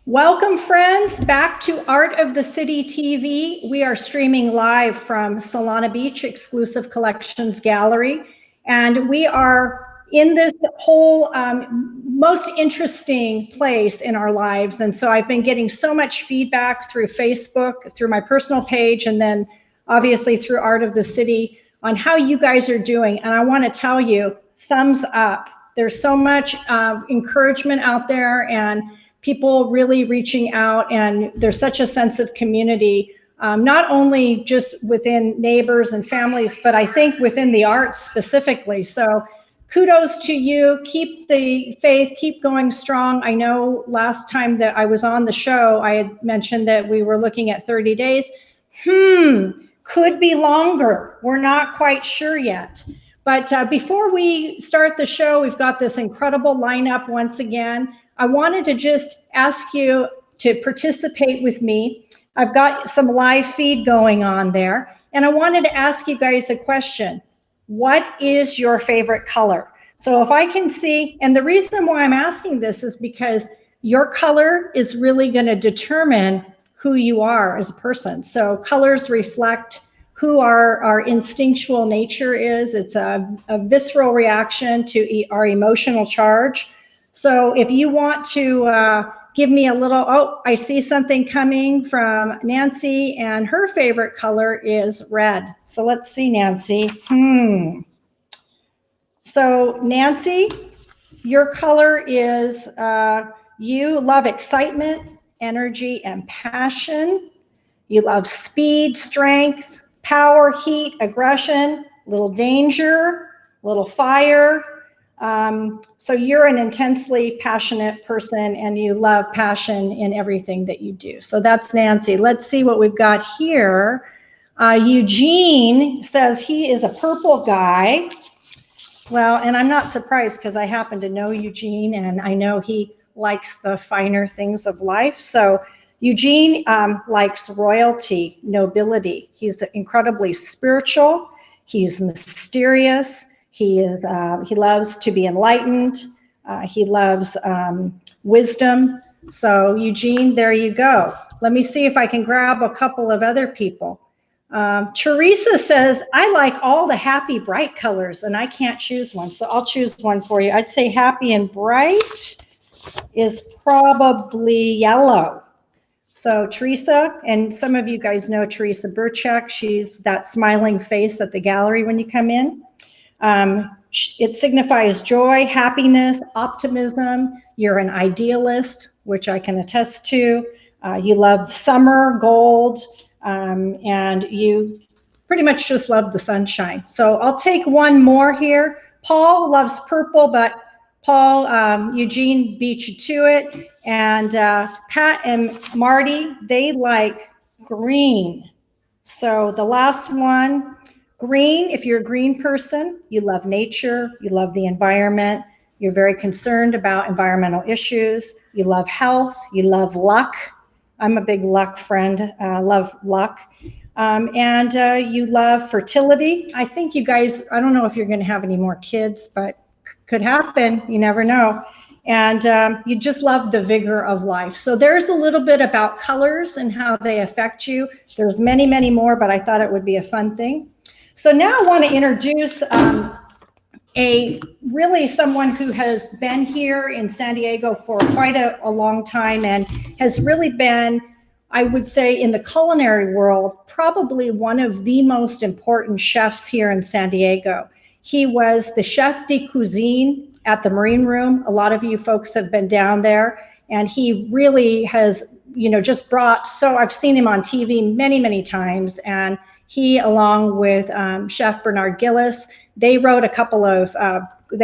Welcome, friends, back to Art of the City TV. We are streaming live from Solana Beach Exclusive Collections Gallery, and we are in this whole most interesting place in our lives. And so I've been getting so much feedback through Facebook, through my personal page, and then obviously through Art of the City on how you guys are doing. And I want to tell you, thumbs up. There's so much encouragement out there, and people really reaching out, and there's such a sense of community, not only just within neighbors and families, but I think within the arts specifically. So kudos to you. Keep the faith, keep going strong. I know last time that I was on the show, I had mentioned that we were looking at 30 days. Could be longer. We're not quite sure yet. But before we start the show, we've got this incredible lineup once again. I wanted to just ask you to participate with me. I've got some live feed going on there, and I wanted to ask you guys a question. What is your favorite color? So if I can see, and the reason why I'm asking this is because your color is really going to determine who you are as a person. So colors reflect who our instinctual nature is. It's a visceral reaction to our emotional charge. So if you want to give me a little, oh, I see something coming from Nancy, and her favorite color is red. So let's see, Nancy. So Nancy, your color is, you love excitement, energy, and passion. You love speed, strength, power, heat, aggression, little danger, little fire. So you're an intensely passionate person, and you love passion in everything that you do. So that's Nancy. Let's see what we've got here. Eugene says he is a purple guy. Well, and I'm not surprised because I happen to know Eugene, and I know he likes the finer things of life. So Eugene likes royalty, nobility. He's incredibly spiritual. He's mysterious. He loves to be enlightened. He loves wisdom. So Eugene, there you go. Let me see if I can grab a couple of other people. Teresa says, I like all the happy, bright colors, and I can't choose one. So I'll choose one for you. I'd say happy and bright is probably yellow. So Teresa, and some of you guys know Teresa Burchak. She's that smiling face at the gallery when you come in. It signifies joy, happiness, optimism. You're an idealist, which I can attest to. You love summer, gold, and you pretty much just love the sunshine. So I'll take one more here. Paul loves purple, but Paul, Eugene beat you to it. And Pat and Marty, they like green. So the last one, green, if you're a green person, you love nature, you love the environment, you're very concerned about environmental issues, you love health, you love luck. I'm a big luck friend, love luck. And you love fertility. I think you guys, I don't know if you're going to have any more kids, but could happen, you never know. And you just love the vigor of life. So there's a little bit about colors and how they affect you. There's many, many more, but I thought it would be a fun thing. So now I want to introduce someone who has been here in San Diego for quite a long time, and has really been, I would say, in the culinary world, probably one of the most important chefs here in San Diego. He was the chef de cuisine at the Marine Room. A lot of you folks have been down there, and he really has, just brought, so I've seen him on TV many, many times, and he, along with Chef Bernard Gillis, they wrote they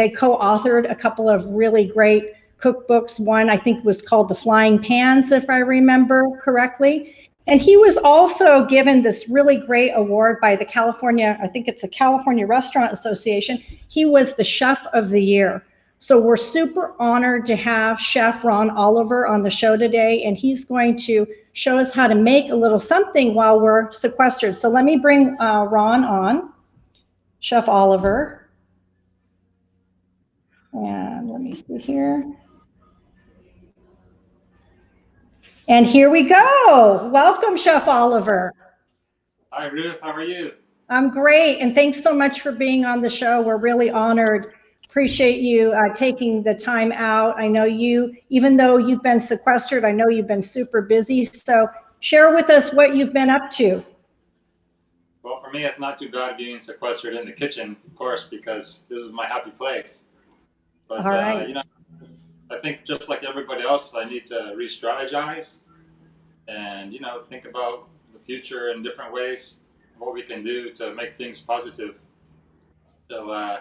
co-authored a couple of really great cookbooks. One, I think, was called The Flying Pans, if I remember correctly. And he was also given this really great award by the California Restaurant Association. He was the Chef of the Year. So we're super honored to have Chef Ron Oliver on the show today, and he's going to show us how to make a little something while we're sequestered. So let me bring Ron on, Chef Oliver. And let me see here. And here we go. Welcome, Chef Oliver. Hi, Ruth. How are you? I'm great. And thanks so much for being on the show. We're really honored. Appreciate you taking the time out. I know you, even though you've been sequestered, I know you've been super busy. So share with us what you've been up to. Well, for me, it's not too bad being sequestered in the kitchen, of course, because this is my happy place. But, All right. I think just like everybody else, I need to re-strategize and, think about the future in different ways, what we can do to make things positive. So,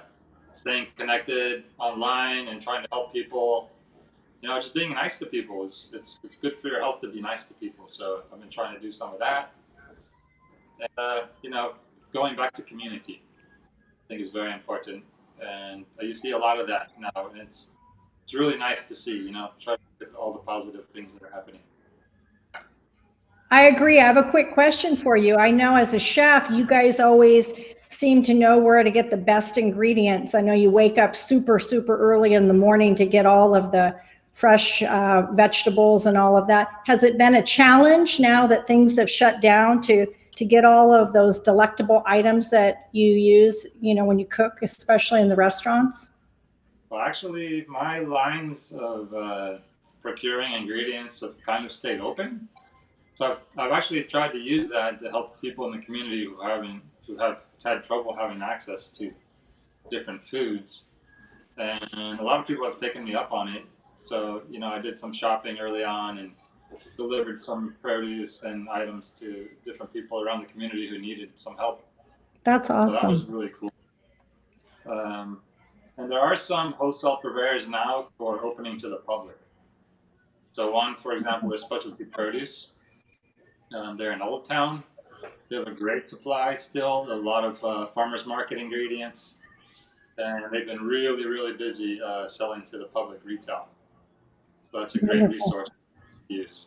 staying connected online and trying to help people, just being nice to people it's good for your health to be nice to people. So I've been trying to do some of that. And, going back to community, I think is very important. And you see a lot of that now, and it's really nice to see. Try to look at all the positive things that are happening. I agree. I have a quick question for you. I know as a chef, you guys always seem to know where to get the best ingredients. I know you wake up super, super early in the morning to get all of the fresh vegetables and all of that. Has it been a challenge now that things have shut down to get all of those delectable items that you use, when you cook, especially in the restaurants? Well, actually, my lines of procuring ingredients have kind of stayed open. So I've actually tried to use that to help people in the community who have had trouble having access to different foods, and a lot of people have taken me up on it. So I did some shopping early on and delivered some produce and items to different people around the community who needed some help. That's So that was awesome. really cool. And there are some wholesale purveyors now who are opening to the public. So one, for example, is Specialty Produce. They're in Old Town. They have a great supply still, a lot of farmers market ingredients, and they've been really, really busy selling to the public retail. So that's a great Wonderful. resource to use.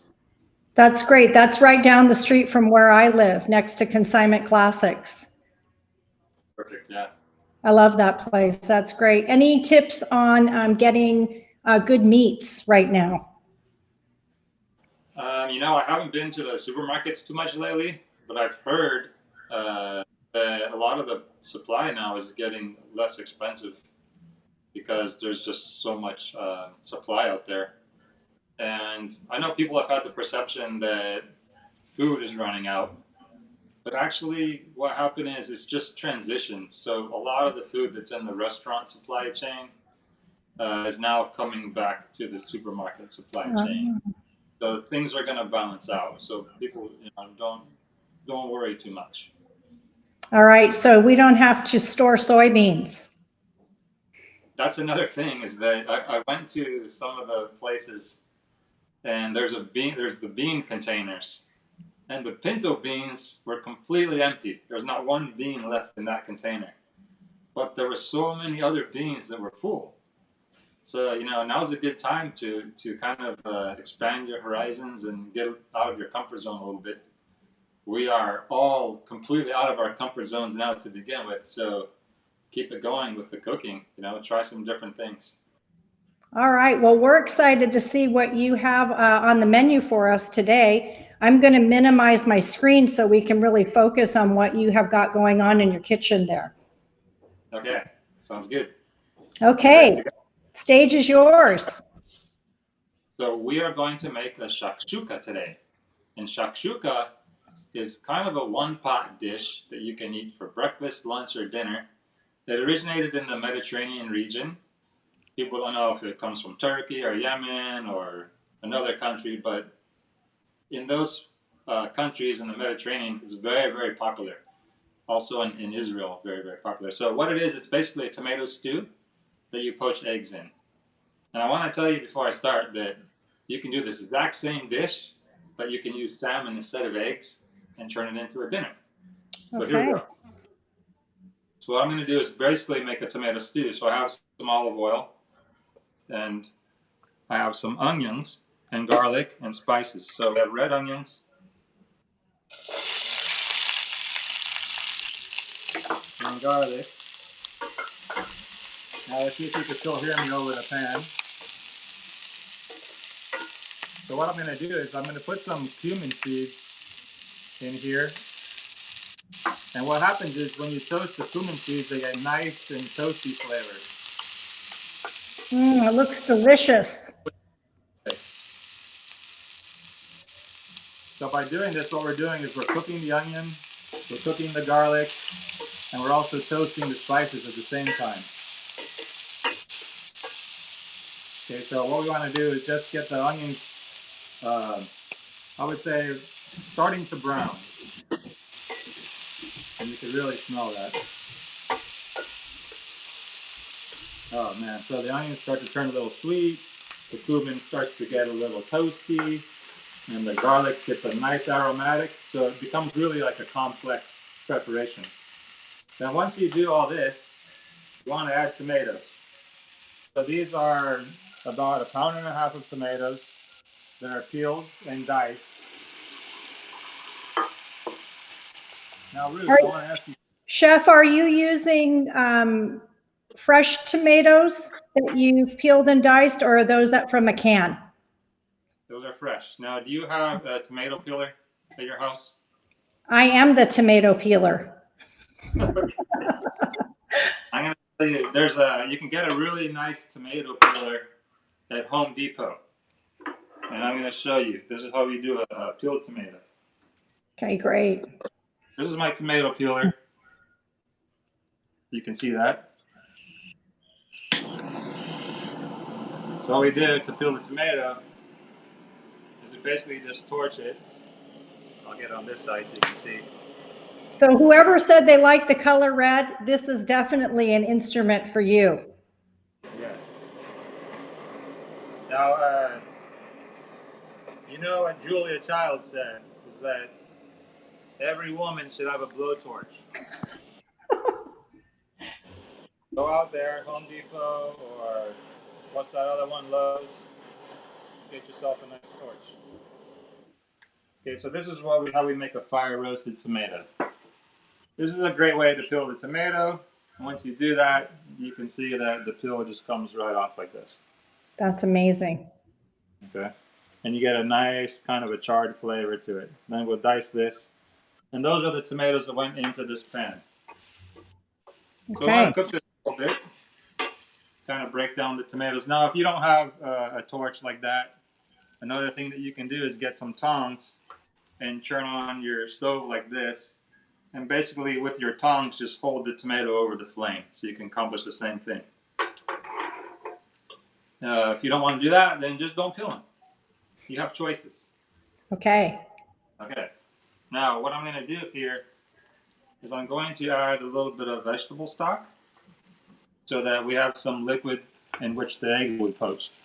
That's great. That's right down the street from where I live, next to Consignment Classics. Perfect, yeah. I love that place. That's great. Any tips on getting good meats right now? I haven't been to the supermarkets too much lately, but I've heard that a lot of the supply now is getting less expensive because there's just so much supply out there. And I know people have had the perception that food is running out, but actually what happened is it's just transition. So a lot of the food that's in the restaurant supply chain is now coming back to the supermarket supply chain. So things are going to balance out. So people, don't worry too much. All right. So we don't have to store soybeans. That's another thing is that I went to some of the places and there's the bean containers, and the pinto beans were completely empty. There's not one bean left in that container, but there were so many other beans that were full. So now's a good time to kind of expand your horizons and get out of your comfort zone a little bit. We are all completely out of our comfort zones now to begin with, so keep it going with the cooking. Try some different things. All right. Well, we're excited to see what you have on the menu for us today. I'm going to minimize my screen so we can really focus on what you have got going on in your kitchen there. Okay, sounds good. Okay, stage is yours. So we are going to make a shakshuka today. And shakshuka is kind of a one-pot dish that you can eat for breakfast, lunch, or dinner. It originated in the Mediterranean region. People don't know if it comes from Turkey or Yemen or another country, but in those countries in the Mediterranean, it's very, very popular. Also in Israel, very, very popular. So what it is, it's basically a tomato stew that you poach eggs in. And I want to tell you before I start that you can do this exact same dish, but you can use salmon instead of eggs and turn it into a dinner. So here we go. So what I'm going to do is basically make a tomato stew. So I have some olive oil, and I have some onions and garlic and spices. So we have red onions and garlic. Now let's see if you can still hear me over the pan. So what I'm going to do is I'm going to put some cumin seeds in here. And what happens is when you toast the cumin seeds, they get nice and toasty flavor. It looks delicious. So by doing this, what we're doing is we're cooking the onion, we're cooking the garlic, and we're also toasting the spices at the same time. Okay, so what we want to do is just get the onions, I would say, starting to brown. And you can really smell that. Oh man, so the onions start to turn a little sweet, the cumin starts to get a little toasty, and the garlic gets a nice aromatic, so it becomes really like a complex preparation. Then once you do all this, you want to add tomatoes. So these are about 1.5 pounds of tomatoes that are peeled and diced. Now Ruth, I want to ask you. Chef, are you using fresh tomatoes that you've peeled and diced, or are those that from a can? Those are fresh. Now, do you have a tomato peeler at your house? I am the tomato peeler. I'm going to tell you, you can get a really nice tomato peeler at Home Depot. And I'm going to show you. This is how you do a peeled tomato. Okay, great. This is my tomato peeler. You can see that. So all we do to peel the tomato is we basically just torch it. I'll get on this side so you can see. So whoever said they like the color red, this is definitely an instrument for you. Yes. Now, you know what Julia Child said was that every woman should have a blowtorch. Go out there, Home Depot, or what's that other one, Lowe's. Get yourself a nice torch. Okay, so this is how we make a fire roasted tomato. This is a great way to peel the tomato. Once you do that, you can see that the peel just comes right off like this. That's amazing. Okay, and you get a nice kind of a charred flavor to it. Then we'll dice this, and those are the tomatoes that went into this pan. So we want to cook this a little bit, kind of break down the tomatoes. Now, if you don't have a torch like that, another thing that you can do is get some tongs and turn on your stove like this, and basically with your tongs just hold the tomato over the flame so you can accomplish the same thing. If you don't want to do that, then just don't peel them. You have choices. Okay. Okay. Now what I'm going to do here is I'm going to add a little bit of vegetable stock so that we have some liquid in which the eggs will be poached.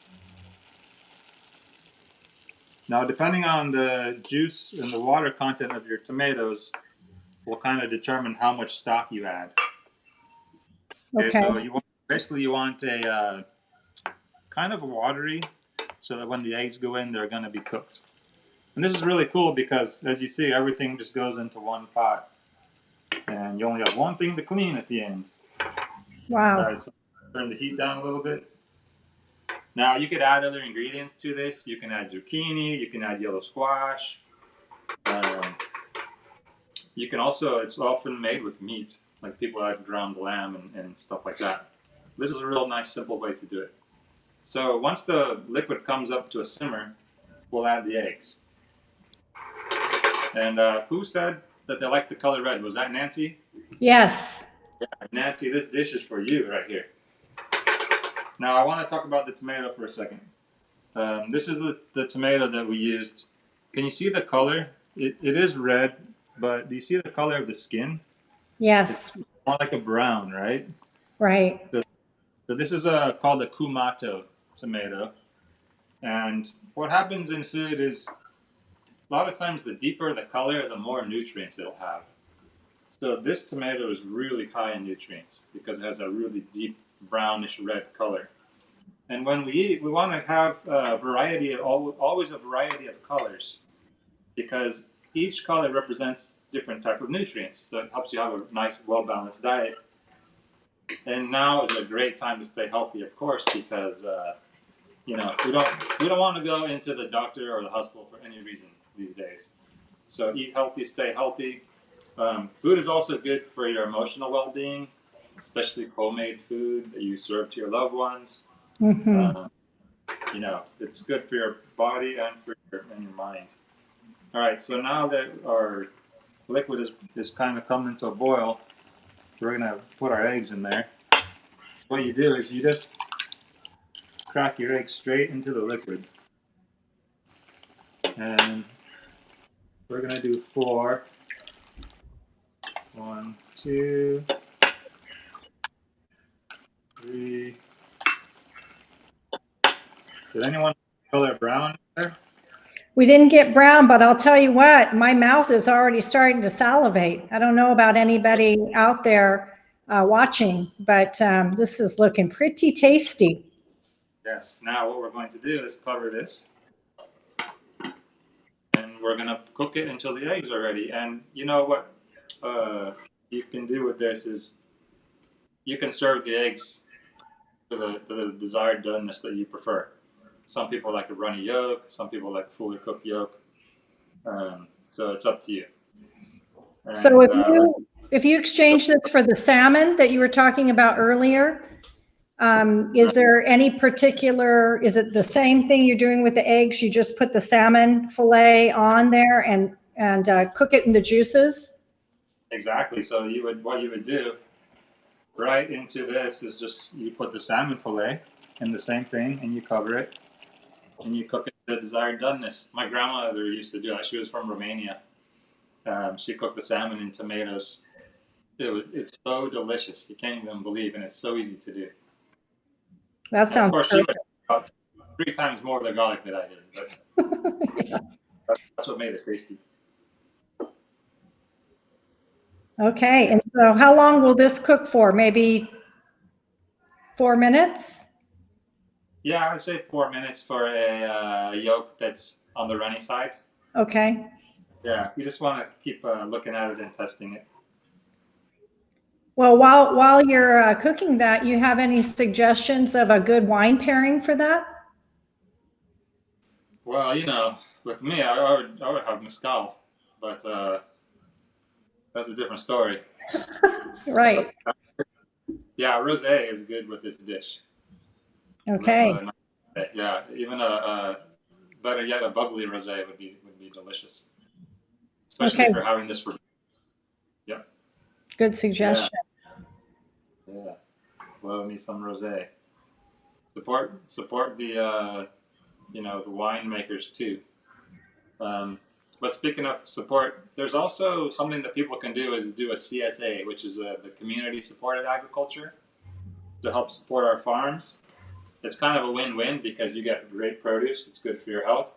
Now, depending on the juice and the water content of your tomatoes will kind of determine how much stock you add. Okay. So you want a kind of watery so that when the eggs go in, they're going to be cooked. And this is really cool because, as you see, everything just goes into one pot. And you only have one thing to clean at the end. Wow. All right, so turn the heat down a little bit. Now, you could add other ingredients to this. You can add zucchini. You can add yellow squash. You can also, it's often made with meat. Like people add ground lamb and stuff like that. This is a real nice, simple way to do it. So once the liquid comes up to a simmer, we'll add the eggs. And who said that they like the color red? Was that Nancy? Yes. Yeah, Nancy, this dish is for you right here. Now I want to talk about the tomato for a second. This is the tomato that we used. Can you see the color? It is red, but do you see the color of the skin? Yes. It's more like a brown, right? Right. So this is called a Kamacho tomato. And what happens in food is a lot of times the deeper the color, the more nutrients it'll have. So this tomato is really high in nutrients because it has a really deep brownish red color. And when we eat, we want to have a variety, always a variety of colors, because each color represents different type of nutrients. So it helps you have a nice, well-balanced diet. And now is a great time to stay healthy, of course, because we don't want to go into the doctor or the hospital for any reason these days. So eat healthy, stay healthy. Food is also good for your emotional well-being, especially homemade food that you serve to your loved ones. Mm-hmm. It's good for your body and for your mind. All right, so now that our liquid is kind of coming to a boil, we're gonna put our eggs in there. So what you do is you just crack your egg straight into the liquid, and we're gonna do 4. 1, 2, 3. Did anyone color brown there? We didn't get brown, but I'll tell you what, my mouth is already starting to salivate. I don't know about anybody out there watching, but this is looking pretty tasty. Yes. Now what we're going to do is cover this, and we're gonna cook it until the eggs are ready. And you know what you can do with this is you can serve the eggs to the desired doneness that you prefer. Some people like a runny yolk. Some people like a fully cooked yolk. So it's up to you. And, So if you exchange this for the salmon that you were talking about earlier, is there any particular, is it the same thing you're doing with the eggs? You just put the salmon fillet on there and cook it in the juices? Exactly. So what you would do right into this is just you put the salmon fillet in the same thing, and you cover it, and you cook it to the desired doneness. My grandmother used to do that. She was from Romania. She cooked the salmon in tomatoes. It's so delicious. You can't even believe, and it's so easy to do. That sounds of course, perfect. she would about 3 times more of the garlic that I did, but Yeah. that's what made it tasty. Okay, and so how long will this cook for? Maybe 4 minutes? Yeah, I'd say 4 minutes for a yolk that's on the runny side. Okay. Yeah, you just want to keep looking at it and testing it. Well, while you're cooking that, you have any suggestions of a good wine pairing for that? Well, with me, I would have mezcal, but that's a different story. Right. Yeah, rosé is good with this dish. Okay. Yeah, even a better yet, a bubbly rosé would be delicious, especially Okay. if you're having this for. Yep. Good suggestion. Yeah. Love me some rosé. Support the the winemakers too. But speaking of support, there's also something that people can do is do a CSA, which is the community supported agriculture, to help support our farms. It's kind of a win-win because you get great produce. It's good for your health,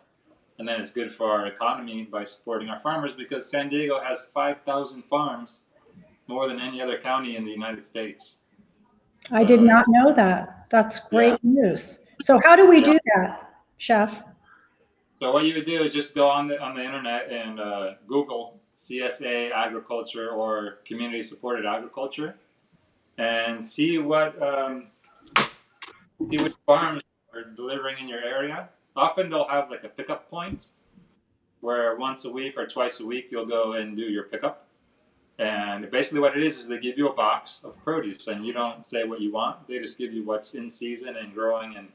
and then it's good for our economy by supporting our farmers because San Diego has 5,000 farms, more than any other county in the United States. I did not know that. That's great news. So how do we do that, Chef? So what you would do is just go on the internet and Google CSA agriculture or community supported agriculture, and see which farms are delivering in your area. Often they'll have like a pickup point where once a week or twice a week you'll go and do your pickup. And basically what it is they give you a box of produce, and you don't say what you want. They just give you what's in season and growing and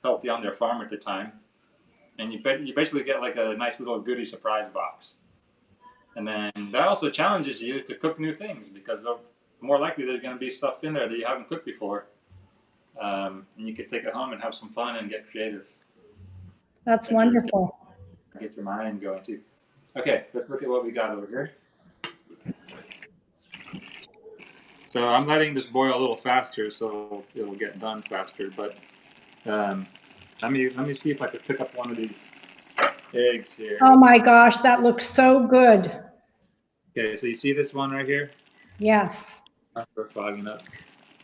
healthy on their farm at the time. And you basically get like a nice little goodie surprise box. And then that also challenges you to cook new things because more likely there's going to be stuff in there that you haven't cooked before. And you could take it home and have some fun and get creative. That's wonderful. Get your mind going too. Okay, let's look at what we got over here. So I'm letting this boil a little faster so it'll get done faster. But let me see if I can pick up one of these eggs here. Oh my gosh, that looks so good. Okay, so you see this one right here? Yes. That's fogging up.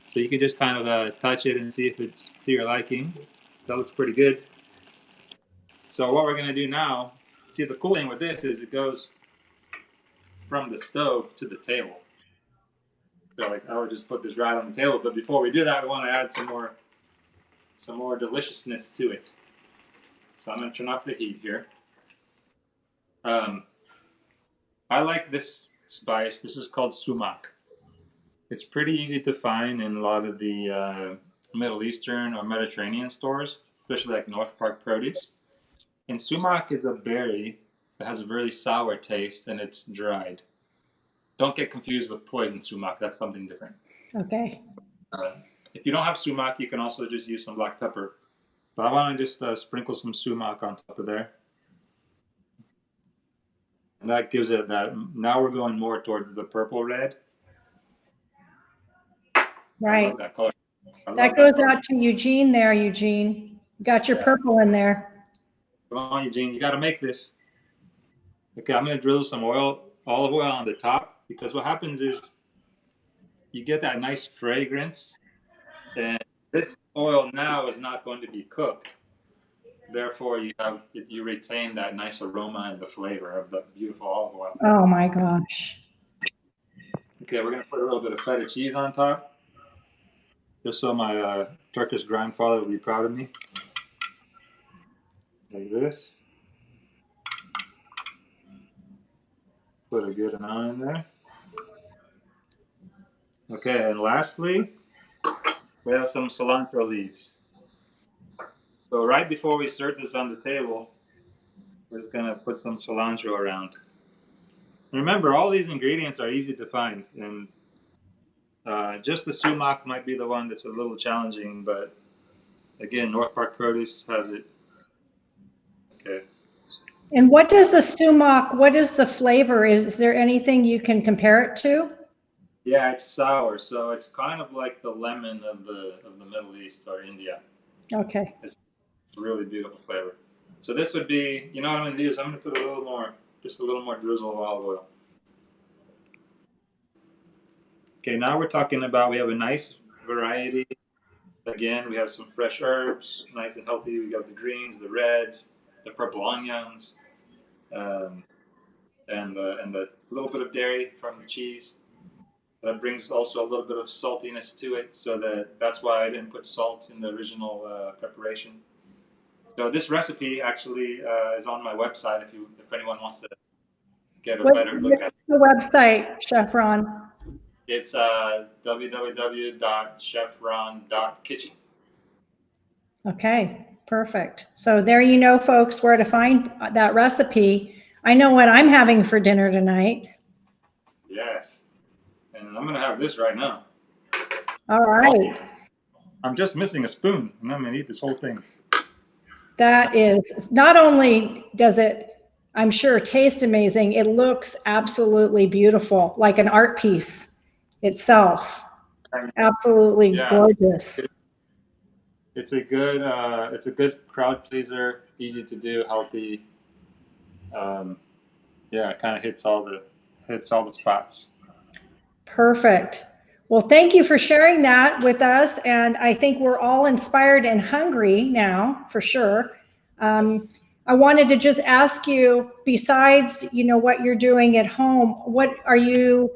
So you can just kind of touch it and see if it's to your liking. That looks pretty good. So what we're going to do now, see the cool thing with this is it goes from the stove to the table. So like I would just put this right on the table, but before we do that, we want to add some more some more deliciousness to it. So I'm going to turn off the heat here. I like this spice. This is called Sumac. It's pretty easy to find in a lot of the Middle Eastern or Mediterranean stores, especially like North Park Produce. And sumac is a berry that has a very sour taste and it's dried. Don't get confused with poison sumac. That's something different. Okay. If you don't have sumac, you can also just use some black pepper. But I want to just sprinkle some sumac on top of there. And that gives it that. Now we're going more towards the purple red. Right. I love that color. That goes out to Eugene there, Eugene. You got your purple in there. Come on, Eugene. You got to make this. Okay, I'm going to drizzle some olive oil on the top, because what happens is you get that nice fragrance, and this oil now is not going to be cooked. Therefore, you retain that nice aroma and the flavor of the beautiful olive oil. Oh my gosh. Okay, we're going to put a little bit of feta cheese on top, just so my Turkish grandfather will be proud of me. Like this. Put a good amount in there. Okay, and lastly, we have some cilantro leaves. So right before we serve this on the table, we're just going to put some cilantro around. Remember, all these ingredients are easy to find, and just the sumac might be the one that's a little challenging, but again, North Park Produce has it. Okay. And what does the sumac, what is the flavor? Is there anything you can compare it to? Yeah, it's sour, so it's kind of like the lemon of the Middle East or India. Okay. It's a really beautiful flavor. So this would be, you know what I'm going to do is I'm going to put just a little more drizzle of olive oil. Okay, now we're talking about, we have a nice variety. Again, we have some fresh herbs, nice and healthy. We got the greens, the reds, the purple onions, and a little bit of dairy from the cheese. That brings also a little bit of saltiness to it, so that's why I didn't put salt in the original preparation. So this recipe actually is on my website if anyone wants to get a better look at it. What's the website, Chef Ron? It's www.chefron.kitchen. Okay, perfect. So there you know, folks, where to find that recipe. I know what I'm having for dinner tonight. Yes. And I'm going to have this right now. All right. I'm just missing a spoon, and I'm going to eat this whole thing. That is, not only does it, I'm sure, taste amazing, it looks absolutely beautiful, like an art piece itself. Absolutely gorgeous. It's a good crowd pleaser, easy to do, healthy. It kind of hits all the spots. Perfect. Well, thank you for sharing that with us. And I think we're all inspired and hungry now, for sure. I wanted to just ask you, besides, what you're doing at home, what are you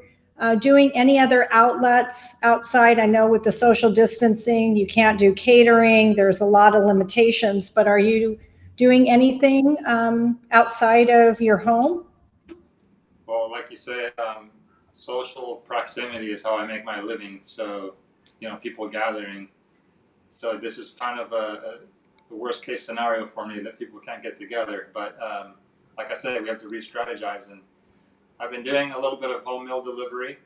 doing any other outlets outside? I know with the social distancing, you can't do catering. There's a lot of limitations, but are you doing anything outside of your home? Well, like you said, social proximity is how I make my living. So, people gathering. So this is kind of a worst case scenario for me that people can't get together. But like I said, we have to re-strategize. And I've been doing a little bit of home meal delivery,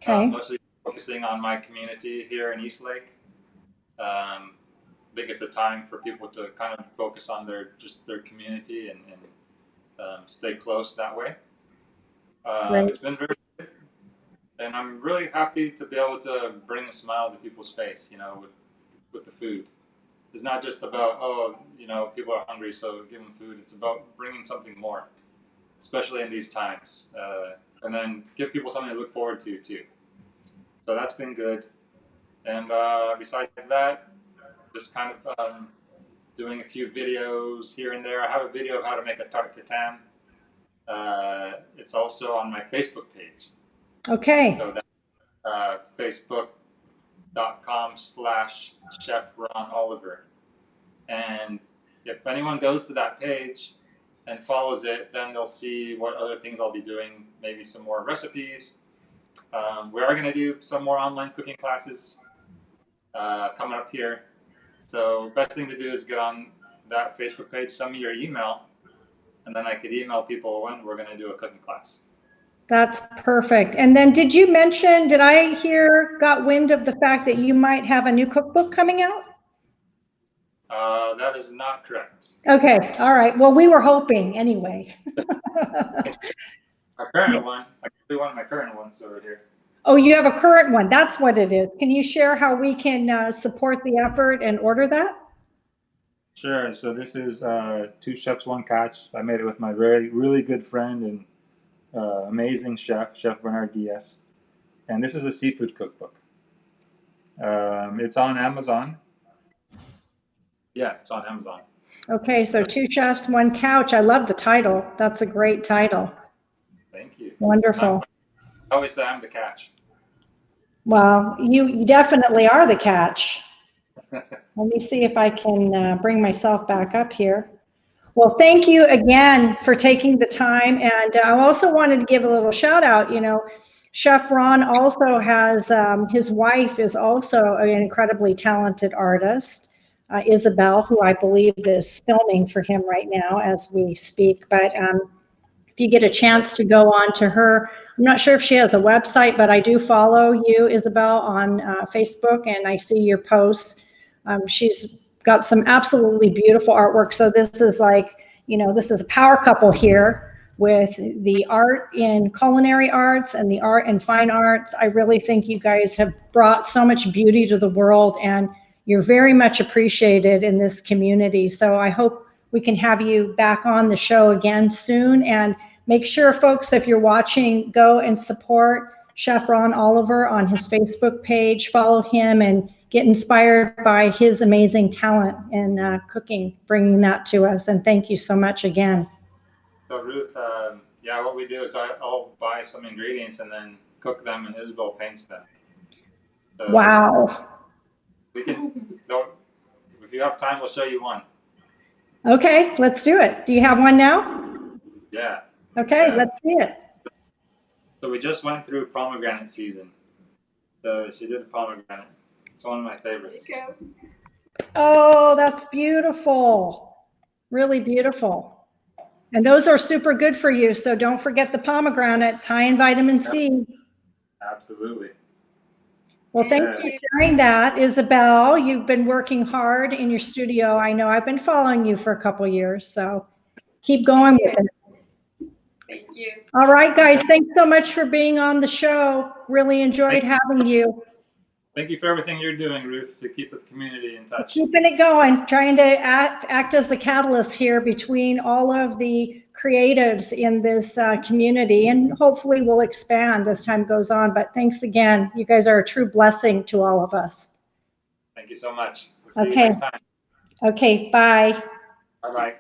mostly focusing on my community here in Eastlake. I think it's a time for people to kind of focus on their community and stay close that way. It's been very good, and I'm really happy to be able to bring a smile to people's face, with the food. It's not just about, people are hungry, so give them food. It's about bringing something more, especially in these times, and then give people something to look forward to, too. So that's been good. And besides that, just kind of doing a few videos here and there. I have a video of how to make a tarte tatin. It's also on my Facebook page. Okay. So that's Facebook facebook.com/Chef Ron Oliver. And if anyone goes to that page and follows it, then they'll see what other things I'll be doing, maybe some more recipes. We are going to do some more online cooking classes coming up here. So best thing to do is get on that Facebook page, send me your email, and then I could email people when we're going to do a cooking class. That's perfect. And then did I got wind of the fact that you might have a new cookbook coming out? That is not correct. Okay. All right. Well, we were hoping anyway. My current one, I can do one of my current ones over here. Oh, you have a current one. That's what it is. Can you share how we can support the effort and order that? Sure. So this is Two Chefs, One Catch. I made it with my really good friend and amazing chef, Chef Bernard Diaz. And this is a seafood cookbook. It's on Amazon. Yeah, it's on Amazon. Okay, so Two Chefs, One Couch. I love the title. That's a great title. Thank you. Wonderful. I always say I'm the catch. Well, you definitely are the catch. Let me see if I can bring myself back up here. Well, thank you again for taking the time. And I also wanted to give a little shout out. Chef Ron also has, his wife is also an incredibly talented artist, Isabel, who I believe is filming for him right now as we speak. But if you get a chance to go on to her, I'm not sure if she has a website, but I do follow you, Isabel, on Facebook, and I see your posts. She's got some absolutely beautiful artwork. So this is this is a power couple here with the art in culinary arts and the art in fine arts. I really think you guys have brought so much beauty to the world, and you're very much appreciated in this community. So I hope we can have you back on the show again soon. And make sure, folks, if you're watching, go and support Chef Ron Oliver on his Facebook page. Follow him and get inspired by his amazing talent in cooking, bringing that to us. And thank you so much again. So Ruth, what we do is I'll buy some ingredients and then cook them, and Isabel paints them. So wow. We can, if you have time, we'll show you one. Okay, let's do it. Do you have one now? Yeah. Okay, yeah. Let's see it. So we just went through pomegranate season. So she did a pomegranate. It's one of my favorites. Oh, that's beautiful. Really beautiful. And those are super good for you. So don't forget the pomegranates, high in vitamin C. Absolutely. Well, thanks for sharing that, Isabel. You've been working hard in your studio. I know I've been following you for a couple of years, so keep going with it. Thank you. All right, guys, thanks so much for being on the show. Really enjoyed having you. Thank you for everything you're doing, Ruth, to keep the community in touch. Keeping it going, trying to act as the catalyst here between all of the creatives in this community, and hopefully we'll expand as time goes on. But thanks again. You guys are a true blessing to all of us. Thank you so much. We'll see you next time. Okay, bye. Bye-bye.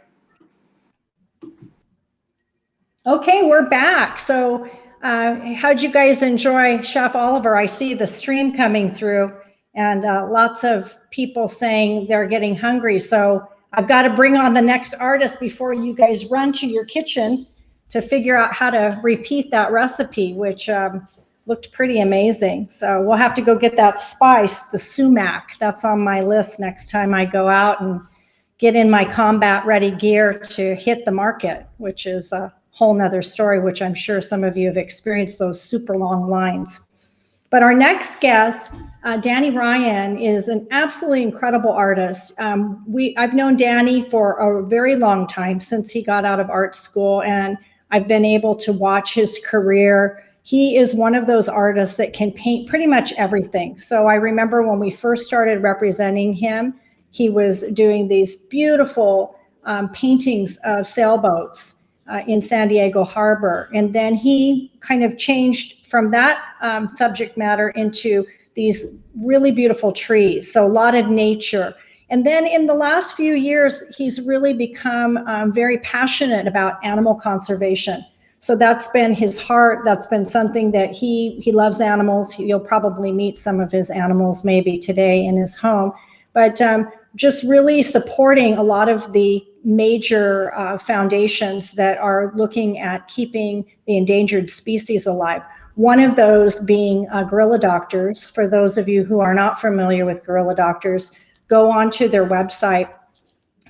Okay, we're back. So how'd you guys enjoy Chef Oliver? I see the stream coming through and lots of people saying they're getting hungry. So I've got to bring on the next artist before you guys run to your kitchen to figure out how to repeat that recipe, which looked pretty amazing. So we'll have to go get that spice, the sumac. That's on my list next time I go out and get in my combat ready gear to hit the market, which is a whole nother story, which I'm sure some of you have experienced, those super long lines. But our next guest, Danny Ryan, is an absolutely incredible artist. I've known Danny for a very long time, since he got out of art school, and I've been able to watch his career. He is one of those artists that can paint pretty much everything. So I remember when we first started representing him, he was doing these beautiful paintings of sailboats in San Diego Harbor. And then he kind of changed from that subject matter into these really beautiful trees. So a lot of nature. And then in the last few years, he's really become very passionate about animal conservation. So that's been his heart. That's been something that he loves animals. You'll probably meet some of his animals maybe today in his home. But just really supporting a lot of the major foundations that are looking at keeping the endangered species alive. One of those being Gorilla Doctors. For those of you who are not familiar with Gorilla Doctors, go onto their website.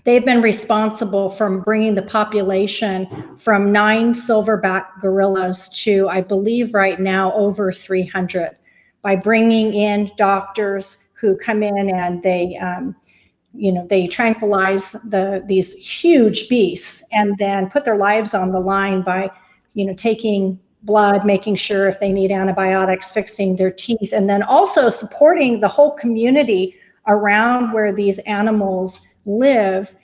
They've been responsible for bringing the population from 9 silverback gorillas to, I believe right now, over 300 by bringing in doctors who come in and they tranquilize these huge beasts and then put their lives on the line by, taking blood, making sure if they need antibiotics, fixing their teeth, and then also supporting the whole community around where these animals live,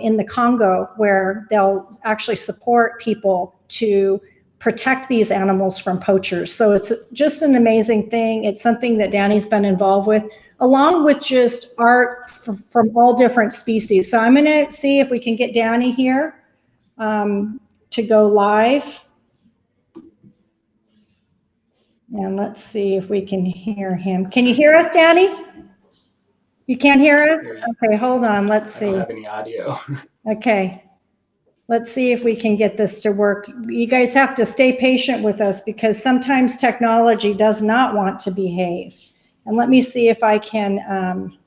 in the Congo, where they'll actually support people to protect these animals from poachers. So it's just an amazing thing. It's something that Danny's been involved with, along with just art from all different species. So I'm going to see if we can get Danny here to go live. And let's see if we can hear him. Can you hear us, Danny? You can't hear us? Okay, hold on. Let's see. I don't have any audio. Okay. Let's see if we can get this to work. You guys have to stay patient with us because sometimes technology does not want to behave. And let me see if I can, I'm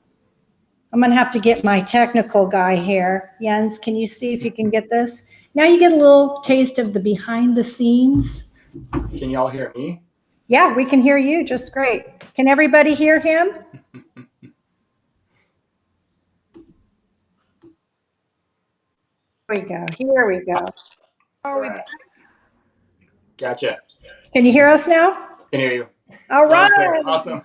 going to have to get my technical guy here. Jens, can you see if you can get this? Now you get a little taste of the behind the scenes. Can y'all hear me? Yeah, we can hear you just great. Can everybody hear him? Here we go. All right. Gotcha. Can you hear us now? Can hear you. All right. Awesome.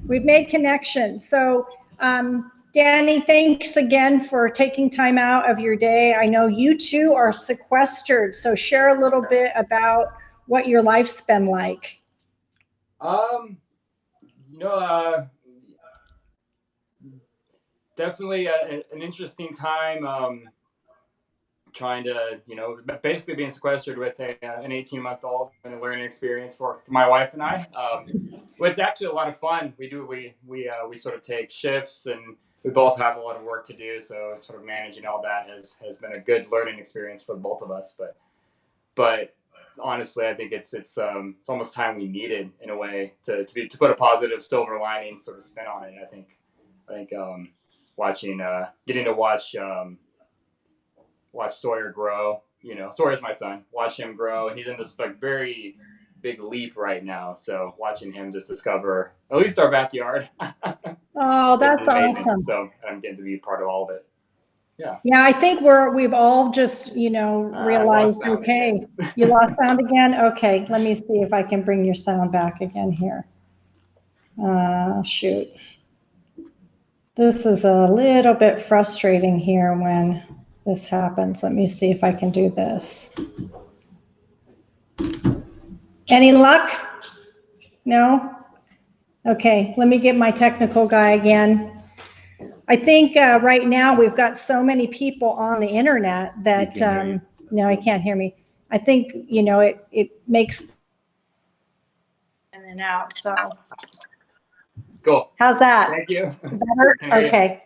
We've made connections. So, Danny, thanks again for taking time out of your day. I know you two are sequestered, so share a little bit about what your life's been like. Definitely an interesting time. Trying to, basically being sequestered with an 18-month-old and a learning experience for my wife and I. It's actually a lot of fun. We sort of take shifts and we both have a lot of work to do. So sort of managing all that has been a good learning experience for both of us. But honestly, I think it's almost time we needed in a way to put a positive silver lining sort of spin on it. I think getting to watch Sawyer grow. Sawyer's my son. Watch him grow, and he's in this very big leap right now. So watching him just discover at least our backyard. Oh, that's awesome. So I'm getting to be part of all of it. Yeah. Yeah, I think we've all just realized. Okay, you lost sound again. Okay, let me see if I can bring your sound back again here. Shoot. This is a little bit frustrating here when this happens. Let me see if I can do this. Any luck? No? Okay, let me get my technical guy again. I think right now we've got so many people on the internet that, no, he can't hear me. I think, it makes in and out, so. Cool. How's that? Thank you. Better? Okay.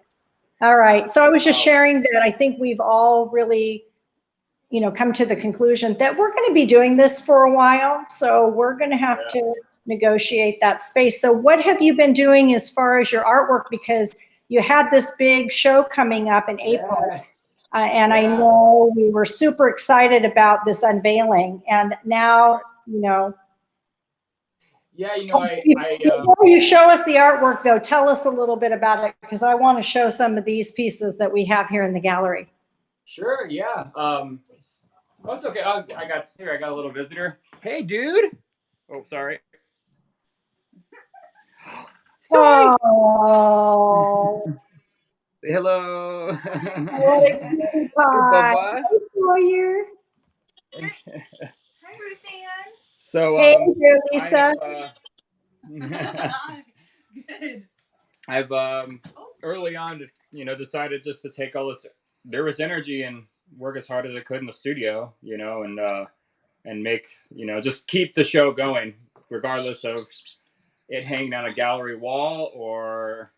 All right. So I was just sharing that I think we've all really, come to the conclusion that we're going to be doing this for a while. So we're going to have to negotiate that space. So what have you been doing as far as your artwork? Because you had this big show coming up in April. And I know we were super excited about this unveiling. And now, Yeah, before you show us the artwork, though, tell us a little bit about it, because I want to show some of these pieces that we have here in the gallery. Sure, yeah. It's okay. I got a little visitor. Hey, dude. Oh, sorry. Sorry. Oh. Say hello. What a cutie pie. Hi, Sawyer. Hi, Ruth-Ann. So, hey, Lisa. Good. I've early on, decided just to take all this nervous energy and work as hard as I could in the studio, and and make, just keep the show going, regardless of it hanging on a gallery wall or,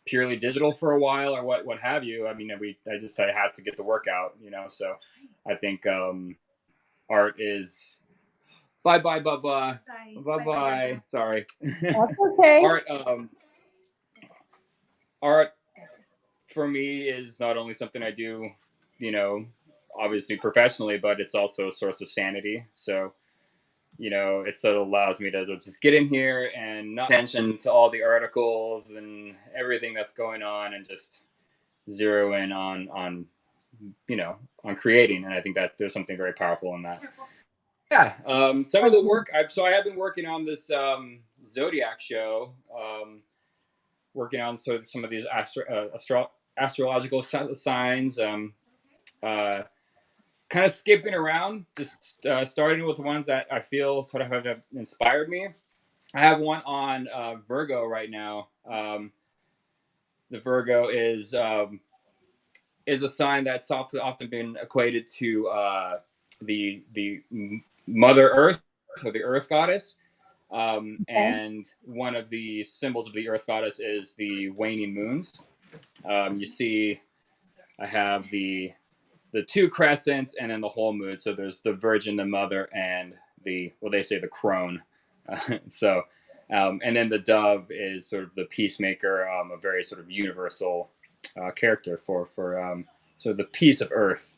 purely digital for a while or what have you. I mean, I had to get the work out, so I think art is bye. Sorry. That's okay. Art for me is not only something I do, obviously professionally, but it's also a source of sanity. So, it sort of allows me to just get in here and not pay attention to all the articles and everything that's going on and just zero in on on creating. And I think that there's something very powerful in that. Yeah. Some of the work I have been working on this Zodiac show, working on sort of some of these astrological signs, kind of skipping around, just starting with the ones that I feel sort of have inspired me. I have one on Virgo right now. The Virgo is a sign that's often been equated to the Mother Earth, or the Earth Goddess. And one of the symbols of the Earth Goddess is the waning moons. You see, I have the two crescents and then the whole moon. So there's the Virgin, the Mother, and they say the crone. And then the dove is sort of the peacemaker, a very sort of universal character for sort of the peace of Earth.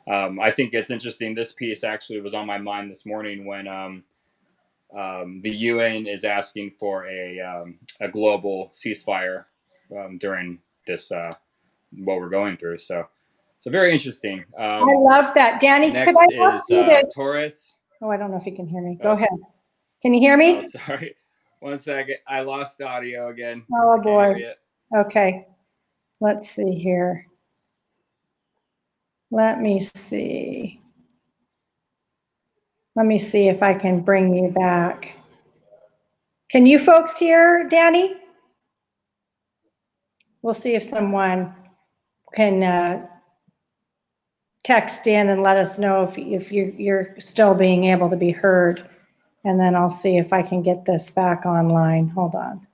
I think it's interesting. This piece actually was on my mind this morning when the UN is asking for a global ceasefire during this what we're going through. So very interesting. I love that. Danny, next could I ask you to... Taurus. Oh, I don't know if you can hear me. Go ahead. Can you hear me? Oh, sorry. 1 second. I lost audio again. Oh, boy. Okay. Let's see here. Let me see if I can bring you back. Can you folks hear Danny? We'll see if someone can text in and let us know if you're still being able to be heard. And then I'll see if I can get this back online. Hold on.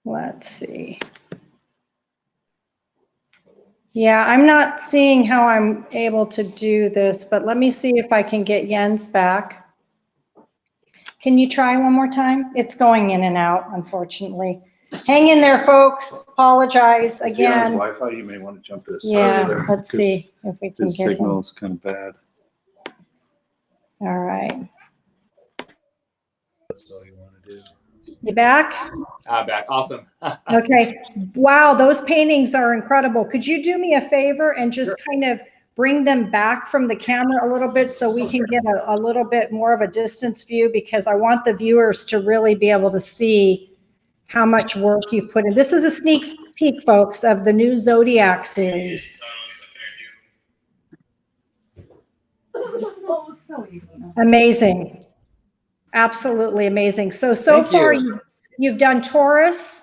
Let's see. Yeah, I'm not seeing how I'm able to do this, but let me see if I can get Jens back. Can you try one more time? It's going in and out, unfortunately. Hang in there, folks. Apologize again. Is he on his Wi-Fi? You may want to jump to the Yeah, server there, let's see if we can his get him. signal's kind of bad. All right. That's all you want to do. You back? Back. Awesome. Okay. Wow, those paintings are incredible. Could you do me a favor and just kind of bring them back from the camera a little bit so we can get a little bit more of a distance view, because I want the viewers to really be able to see how much work you've put in. This is a sneak peek, folks, of the new Zodiac series. Oh, so easy. Amazing. Absolutely amazing. So Thank far you. you've done Taurus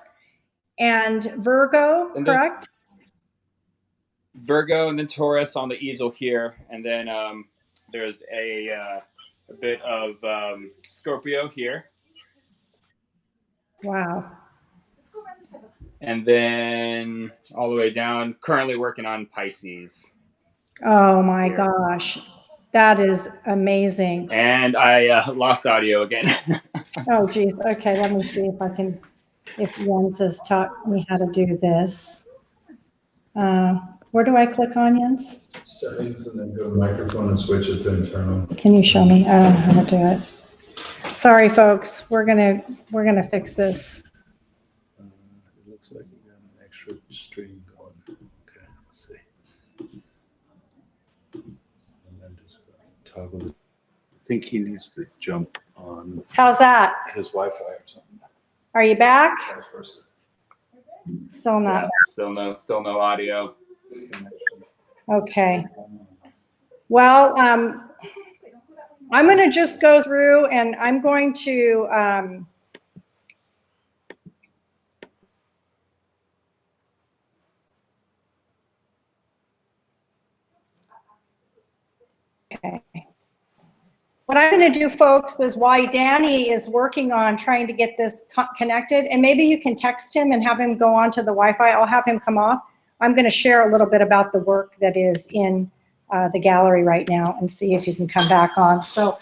and Virgo, And correct? Virgo and then Taurus on the easel here, and then there's a bit of Scorpio here, Wow. and then all the way down. Currently working on Pisces. Oh my Here. gosh. That is amazing. And I lost audio again. Oh geez. Okay, let me see if Jens has taught me how to do this. Where do I click on, Jens? Settings and then go to microphone and switch it to internal. Can you show me? I don't know how to do it. Sorry, folks. We're gonna fix this. It looks like you got an extra stream going. Okay, let's see. And then just toggle it. I think he needs to jump on How's that? his Wi-Fi or something. Are you back? Vice versa. Still not. Yeah, still no audio. Okay. Well, I'm going to just go through and I'm going to Okay. What I'm going to do, folks, is while Danny is working on trying to get this connected, and maybe you can text him and have him go on to the Wi-Fi. I'll have him come off. I'm going to share a little bit about the work that is in the gallery right now and see if he can come back on. So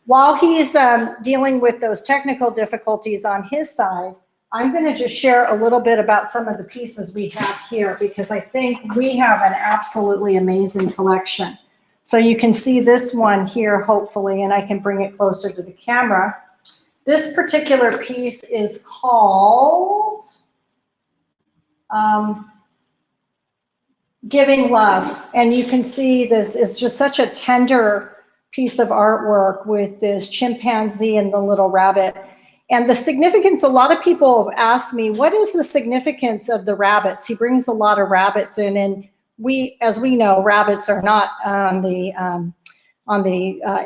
while he's dealing with those technical difficulties on his side, I'm going to just share a little bit about some of the pieces we have here, because I think we have an absolutely amazing collection. So you can see this one here, hopefully, and I can bring it closer to the camera. This particular piece is called Giving Love. And you can see this is just such a tender piece of artwork with this chimpanzee and the little rabbit. And the significance, a lot of people have asked me, what is the significance of the rabbits? He brings a lot of rabbits in, and as we know, rabbits are not on the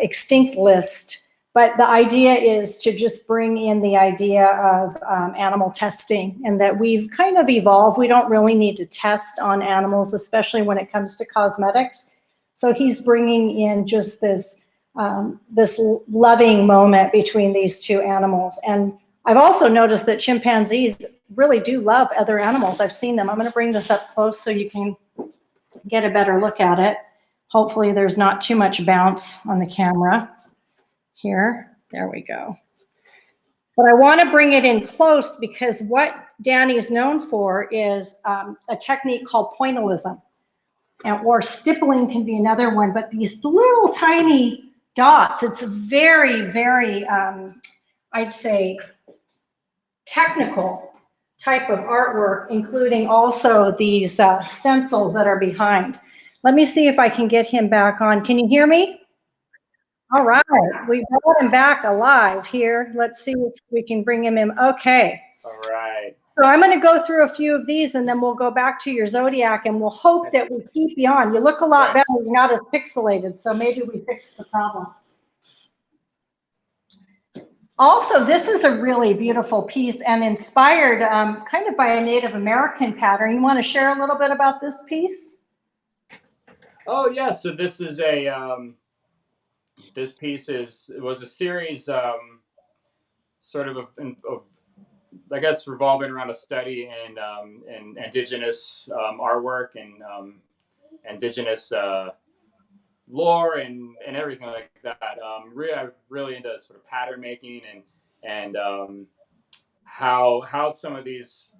extinct list, but the idea is to just bring in the idea of animal testing, and that we've kind of evolved. We don't really need to test on animals, especially when it comes to cosmetics. So he's bringing in just this loving moment between these two animals. And I've also noticed that chimpanzees really do love other animals. I've seen them. I'm going to bring this up close so you can get a better look at it. Hopefully there's not too much bounce on the camera here. There we go. But I want to bring it in close because what Danny is known for is a technique called pointillism, or stippling can be another one. But these little tiny dots, it's very, very, I'd say, technical type of artwork, including also these stencils that are behind. Let me see if I can get him back on. Can you hear me? All right, we brought him back alive here. Let's see if we can bring him in. Okay. All right. So I'm going to go through a few of these, and then we'll go back to your Zodiac, and we'll hope that we keep you on. You look a lot better. You're not as pixelated, so maybe we fix the problem. Also, this is a really beautiful piece and inspired kind of by a Native American pattern. You want to share a little bit about this piece? Oh, yeah. So this is this piece was a series sort of I guess, revolving around a study in indigenous artwork and indigenous lore and everything like that. I'm really into sort of pattern making and how some of these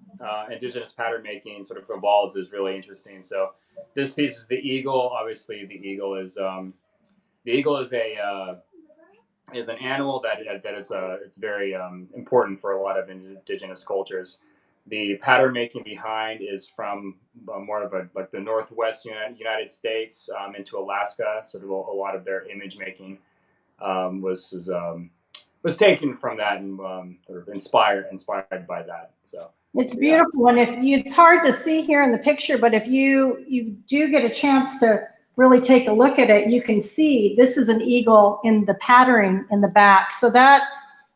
indigenous pattern making sort of evolves is really interesting. So this piece is the eagle. Obviously, the eagle is an animal that is it's very important for a lot of indigenous cultures. The pattern making behind is from more of like the Northwest United States into Alaska. Sort of a lot of their image making was taken from that and sort of inspired by that. So it's beautiful, and it's hard to see here in the picture, but if you do get a chance to really take a look at it, you can see this is an eagle in the patterning in the back. So that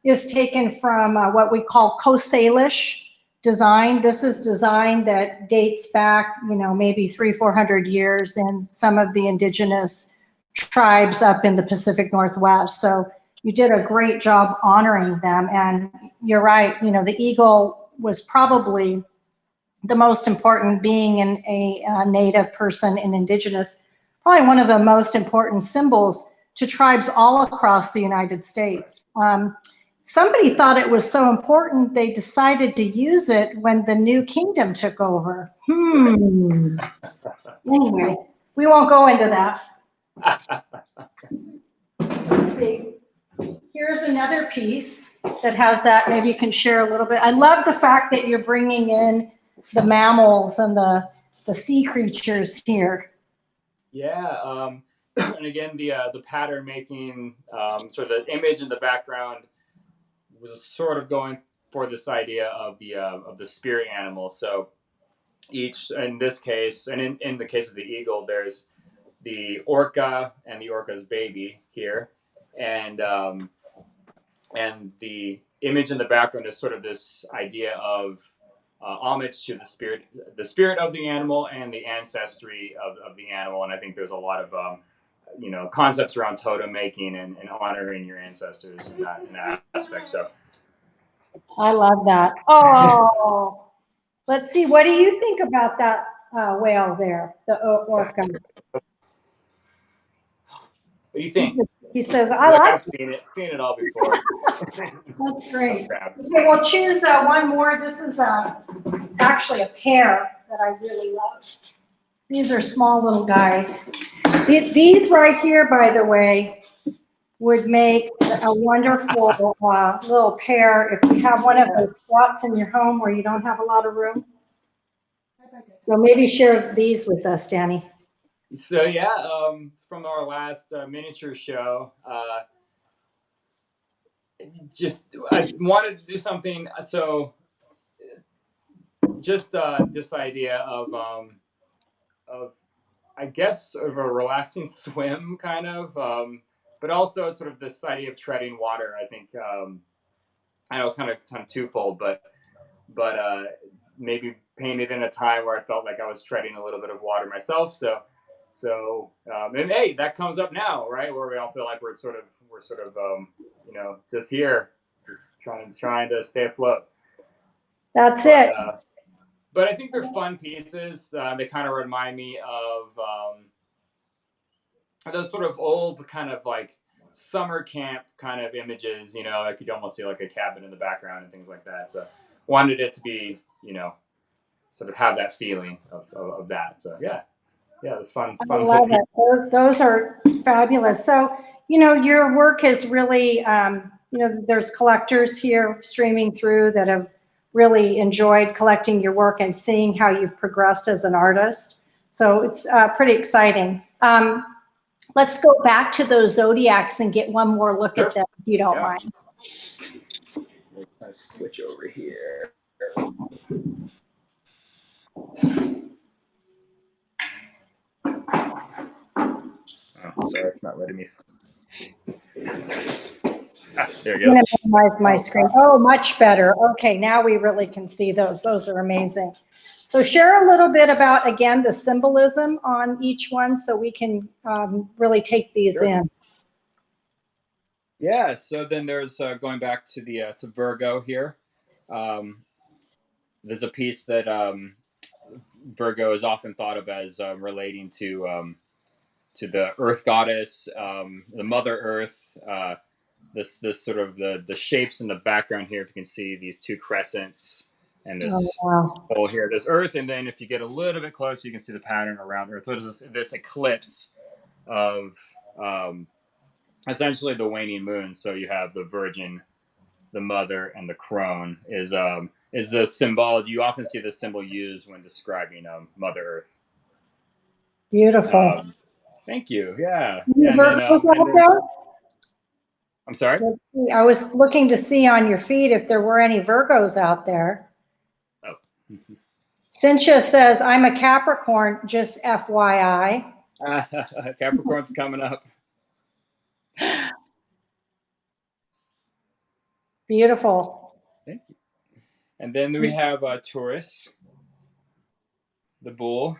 is taken from what we call Coast Salish design. This is design that dates back, maybe 300-400 years in some of the indigenous tribes up in the Pacific Northwest. So you did a great job honoring them. And you're right, the eagle was probably the most important being in a native person in indigenous, probably one of the most important symbols to tribes all across the United States. Somebody thought it was so important they decided to use it when the new kingdom took over. Anyway, we won't go into that. Let's see. Here's another piece that has that. Maybe you can share a little bit. I love the fact that you're bringing in the mammals and the sea creatures here. Yeah, and again, the pattern making, sort of the image in the background was sort of going for this idea of the spirit animal. So each, in this case, and in the case of the eagle, there's the orca and the orca's baby here, and the image in the background is sort of this idea of homage to the spirit of the animal and the ancestry of the animal. And I think there's a lot of concepts around totem making and honoring your ancestors in that aspect. So I love that. Oh, let's see. What do you think about that whale there, the orca? what do you think? He says, I Like, like I've seen it all before. That's great. Crap. Okay, we'll choose one more. This is actually a pair that I really love. These are small little guys. These right here, by the way, would make a wonderful little pair if you have one of those spots in your home where you don't have a lot of room. So maybe share these with us, Danny. So yeah, from our last miniature show, I wanted to do something. So just this idea of I guess sort of a relaxing swim kind of, but also sort of this idea of treading water. I think I know it's kind of twofold, but maybe painted in a time where I felt like I was treading a little bit of water myself. So and hey, that comes up now, right? Where we all feel like we're sort of just here, just trying to stay afloat. That's it. But I think they're fun pieces. They kind of remind me of those sort of old kind of like summer camp kind of images. I could almost see like a cabin in the background and things like that. So wanted it to be, sort of have that feeling of that. So yeah, the fun. I love it. Those are fabulous. So, your work has really, there's collectors here streaming through that have really enjoyed collecting your work and seeing how you've progressed as an artist. So it's pretty exciting. Let's go back to those zodiacs and get one more look at them, if you don't mind. Let's switch over here. Oh, sorry, it's not letting me. There it goes. I'm going to minimize my screen. Oh, much better. Okay, now we really can see those. Those are amazing. So share a little bit about, again, the symbolism on each one so we can really take these in. Yeah, so then there's going back to the to Virgo here. There's a piece that Virgo is often thought of as relating to the Earth goddess, the Mother Earth. This sort of the shapes in the background here. If you can see these two crescents and this hole here, there's Earth, and then if you get a little bit closer, you can see the pattern around Earth. What is this eclipse of essentially the waning moon? So you have the Virgin, the Mother, and the Crone is the symbology. You often see this symbol used when describing Mother Earth. Beautiful. Thank you. Yeah. I'm sorry? I was looking to see on your feed if there were any Virgos out there. Oh. Cynthia says, I'm a Capricorn, just FYI. Capricorn's coming up. Beautiful. Thank you. And then we have Taurus, the bull.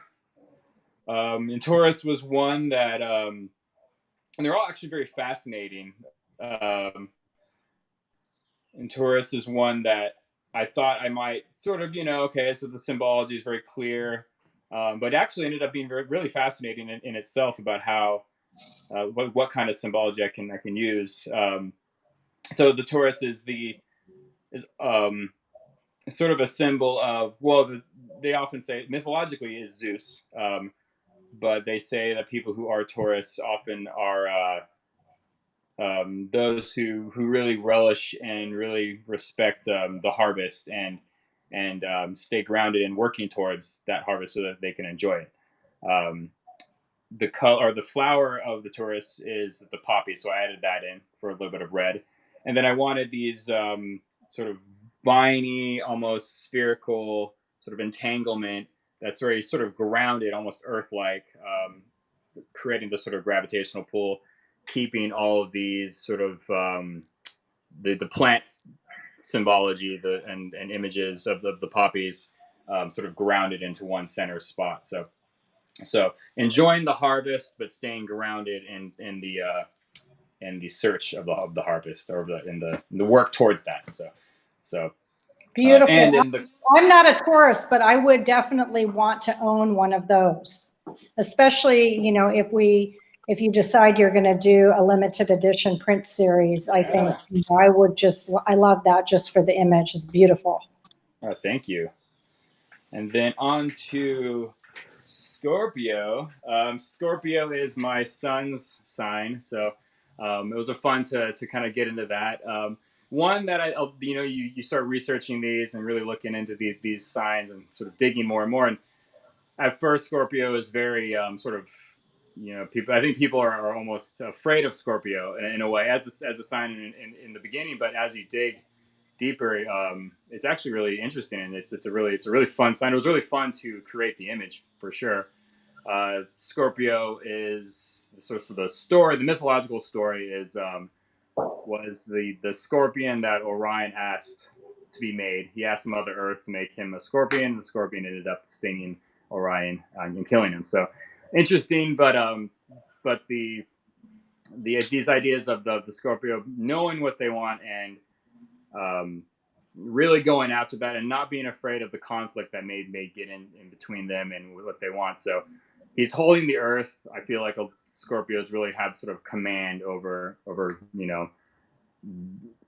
And Taurus was one that, and they're all actually very fascinating. And Taurus is one that I thought I might sort of, okay, so the symbology is very clear, but it actually ended up being really fascinating in itself about how, what kind of symbology I can use. So the Taurus is sort of a symbol of, they often say mythologically is Zeus, but they say that people who are Taurus often are those who really relish and really respect the harvest and stay grounded in working towards that harvest so that they can enjoy it. The color or the flower of the Taurus is the poppy, so I added that in for a little bit of red, and then I wanted these sort of viney, almost spherical sort of entanglement that's very sort of grounded, almost earth-like, creating the sort of gravitational pull, keeping all of these sort of the plant symbology and images of the poppies sort of grounded into one center spot. So So enjoying the harvest, but staying grounded in the search of the harvest, or in the work towards that. So Beautiful. and in the I'm not a Taurus, but I would definitely want to own one of those, especially, if you decide you're going to do a limited edition print series. I think I love that just for the image. It's beautiful. thank you. And then on to Scorpio. Scorpio is my son's sign, so it was a fun to kind of get into that. One that you start researching these and really looking into these signs and sort of digging more and more. And at first, Scorpio is very sort of, people. I think people are almost afraid of Scorpio in a way as a sign in the beginning, but as you dig deeper, it's actually really interesting, and it's a really fun sign. It was really fun to create the image for sure. Scorpio is the mythological story was the scorpion that Orion asked to be made. He asked Mother Earth to make him a scorpion. The scorpion ended up stinging Orion and killing him. So interesting, but these ideas of the Scorpio knowing what they want and really going after that and not being afraid of the conflict that may get in between them and what they want. So he's holding the earth. I feel like Scorpios really have sort of command over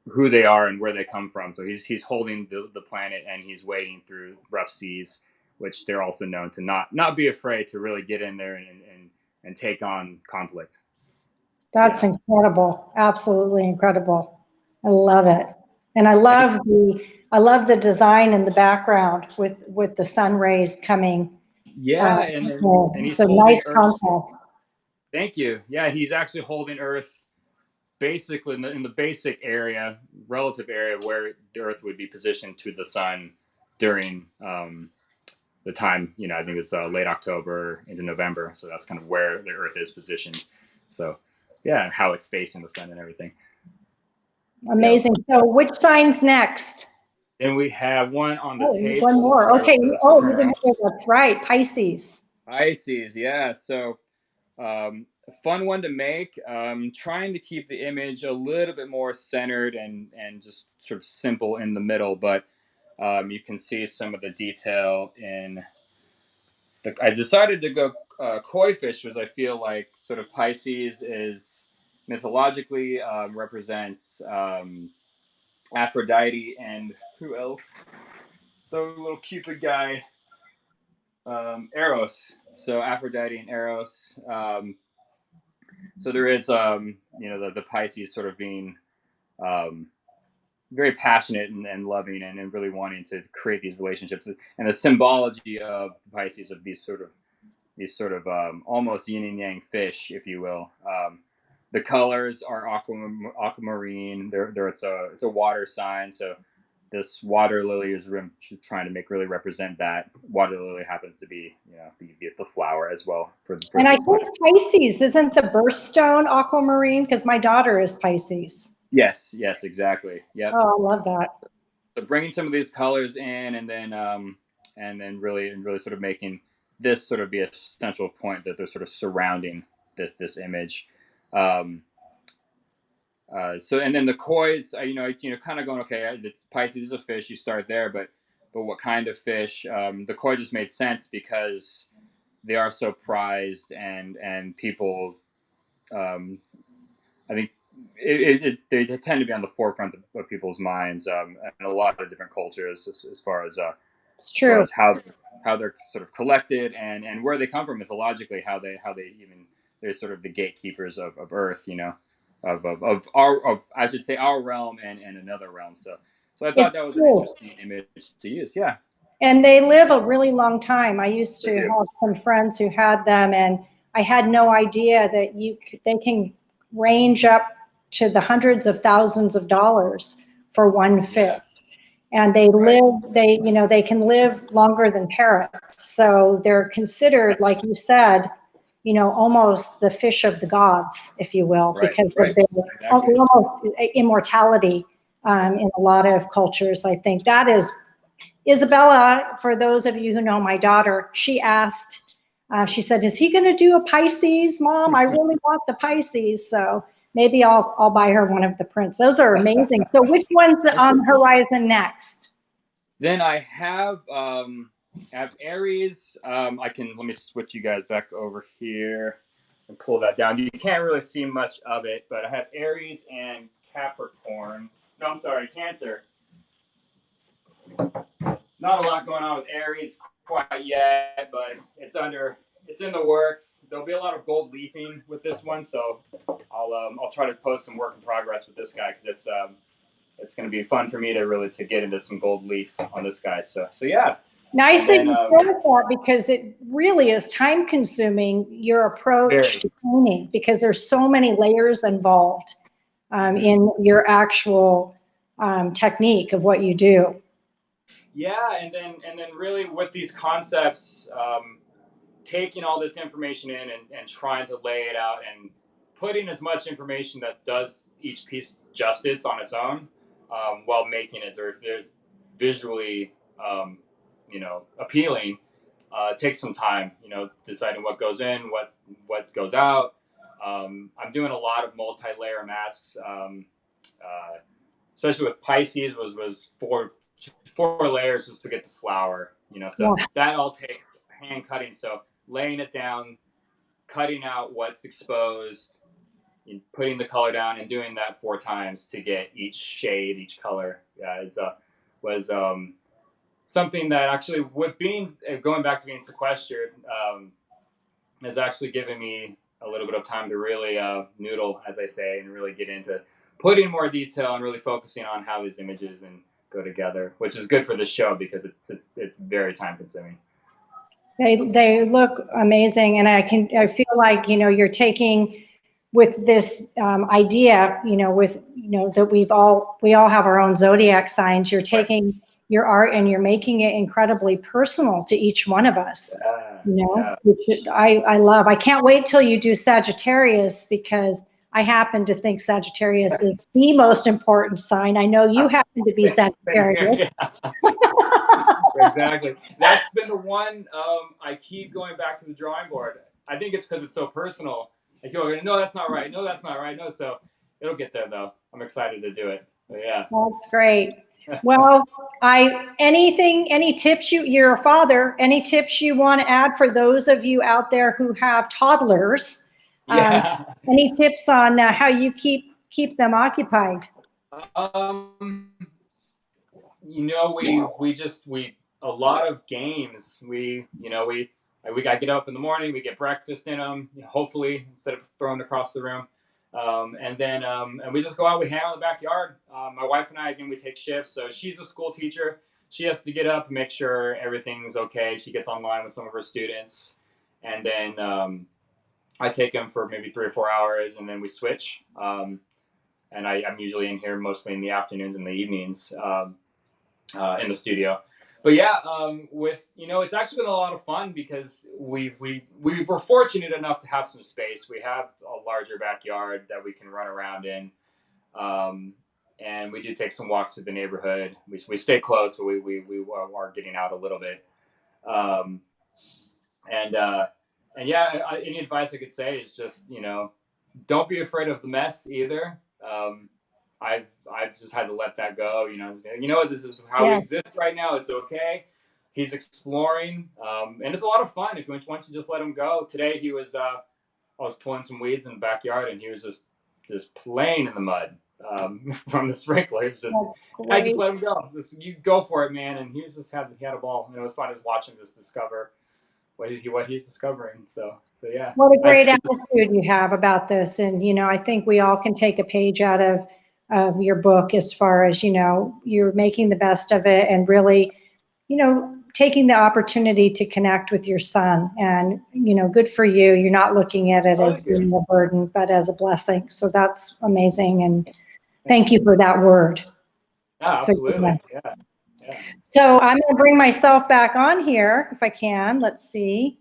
who they are and where they come from. So he's holding the planet, and he's wading through rough seas, which they're also known to not be afraid to really get in there and take on conflict. That's incredible. Absolutely incredible. I love it. And I love the design in the background with the sun rays coming. Yeah, and he's so holding nice Earth. contrast. Thank you. Yeah, he's actually holding Earth basically in the basic area, relative area where the Earth would be positioned to the sun during the time, I think it's late October into November. So that's kind of where the Earth is positioned. So yeah, how it's facing the sun and everything. Amazing. Yeah. So which sign's next? Then we have one on the table. One more. Okay. That's right. Pisces. Pisces. Yeah. So a fun one to make. Trying to keep the image a little bit more centered and just sort of simple in the middle, but you can see some of the detail in I decided to go koi fish, because I feel like sort of Pisces is mythologically represents Aphrodite, and who else? The little Cupid guy, Eros. So Aphrodite and Eros. So there is, the Pisces sort of being very passionate and loving and really wanting to create these relationships, and the symbology of Pisces of these sort of almost yin and yang fish, if you will. The colors are aquamarine. It's a water sign, so this water lily is trying to really represent that. Water lily happens to be the flower as well. And I think Pisces isn't the birthstone aquamarine, because my daughter is Pisces. Yes, exactly. Yep. Oh, I love that. So bringing some of these colors in, and then really sort of making this sort of be a central point that they're sort of surrounding this image. So, and then the koi's, kind of going, okay, it's Pisces is a fish. You start there, but what kind of fish? The koi just made sense because they are so prized, and people, I think they tend to be on the forefront of people's minds, and a lot of different cultures as far as it's true. As far as how they're sort of collected and where they come from mythologically, how they're sort of the gatekeepers of Earth, of I should say our realm and another realm. So I thought that was an interesting image to use. Yeah. And they live a really long time. I used to have some friends who had them, and I had no idea that they can range up to the hundreds of thousands of dollars for one fish. And they can live longer than parrots. So they're considered, like you said, almost the fish of the gods, if you will, because of their almost immortality in a lot of cultures. I think that is Isabella. For those of you who know my daughter, she asked She said, "Is he going to do a Pisces, Mom? I really want the Pisces." So maybe I'll buy her one of the prints. Those are amazing. So which one's on the horizon next? Then I have Aries. Let me switch you guys back over here and pull that down. You can't really see much of it, but I have Aries and Capricorn. No, I'm sorry, Cancer. Not a lot going on with Aries quite yet, but it's in the works. There'll be a lot of gold leafing with this one, so I'll try to post some work in progress with this guy because it's going to be fun for me to get into some gold leaf on this guy. So yeah. Nice that you said that, because it really is time consuming, your approach to painting, because there's so many layers involved in your actual technique of what you do. Yeah, and then really with these concepts, taking all this information in and trying to lay it out and putting as much information that does each piece justice on its own, while making it or if there's visually appealing, takes some time, deciding what goes in, what goes out. I'm doing a lot of multi-layer masks, especially with Pisces was four layers just to get the flower, so that all takes hand cutting. So laying it down, cutting out what's exposed, putting the color down, and doing that 4 times to get each shade, each color, was something that actually, with going back to being sequestered, has actually given me a little bit of time to really noodle, as I say, and really get into putting more detail and really focusing on how these images and go together, which is good for the show because it's very time consuming. They look amazing, and I feel like you're taking with this idea, that we all have our own zodiac signs. You're taking your art and you're making it incredibly personal to each one of us. Which I love. I can't wait till you do Sagittarius, because I happen to think Sagittarius is the most important sign. I know you happen to be Sagittarius. Exactly. That's been the one I keep going back to the drawing board. I think it's because it's so personal. I keep going, no, that's not right. No, that's not right. No, so it'll get there though. I'm excited to do it. But yeah. That's great. Well, any tips you're a father, any tips you want to add for those of you out there who have toddlers? Any tips on how you keep them occupied? We a lot of games. We gotta get up in the morning. We get breakfast in them, hopefully, instead of throwing across the room. And then we just go out. We hang out in the backyard. My wife and I, again, we take shifts. So she's a school teacher. She has to get up and make sure everything's okay. She gets online with some of her students, and then I take them for maybe 3 or 4 hours, and then we switch. And I'm usually in here mostly in the afternoons and the evenings in the studio. But yeah, it's actually been a lot of fun because we were fortunate enough to have some space. We have a larger backyard that we can run around in, and we do take some walks through the neighborhood. We stay close, but we are getting out a little bit. And yeah, any advice I could say is just don't be afraid of the mess either. I've just had to let that go. This is how we exist right now. It's okay. He's exploring, and it's a lot of fun once you just let him go. Today he was, I was pulling some weeds in the backyard, and he was just playing in the mud from the sprinklers. I just let him go. You go for it, man. And he had a ball, and it was fun to watch him just discover what he's discovering. So yeah. What a great attitude you have about this, and I think we all can take a page out of your book as far as you're making the best of it, and really taking the opportunity to connect with your son. And good for you. You're not looking at it as being a burden, but as a blessing. So that's amazing, and thank you for that word. Absolutely. Yeah. So I'm going to bring myself back on here if I can. Let's see.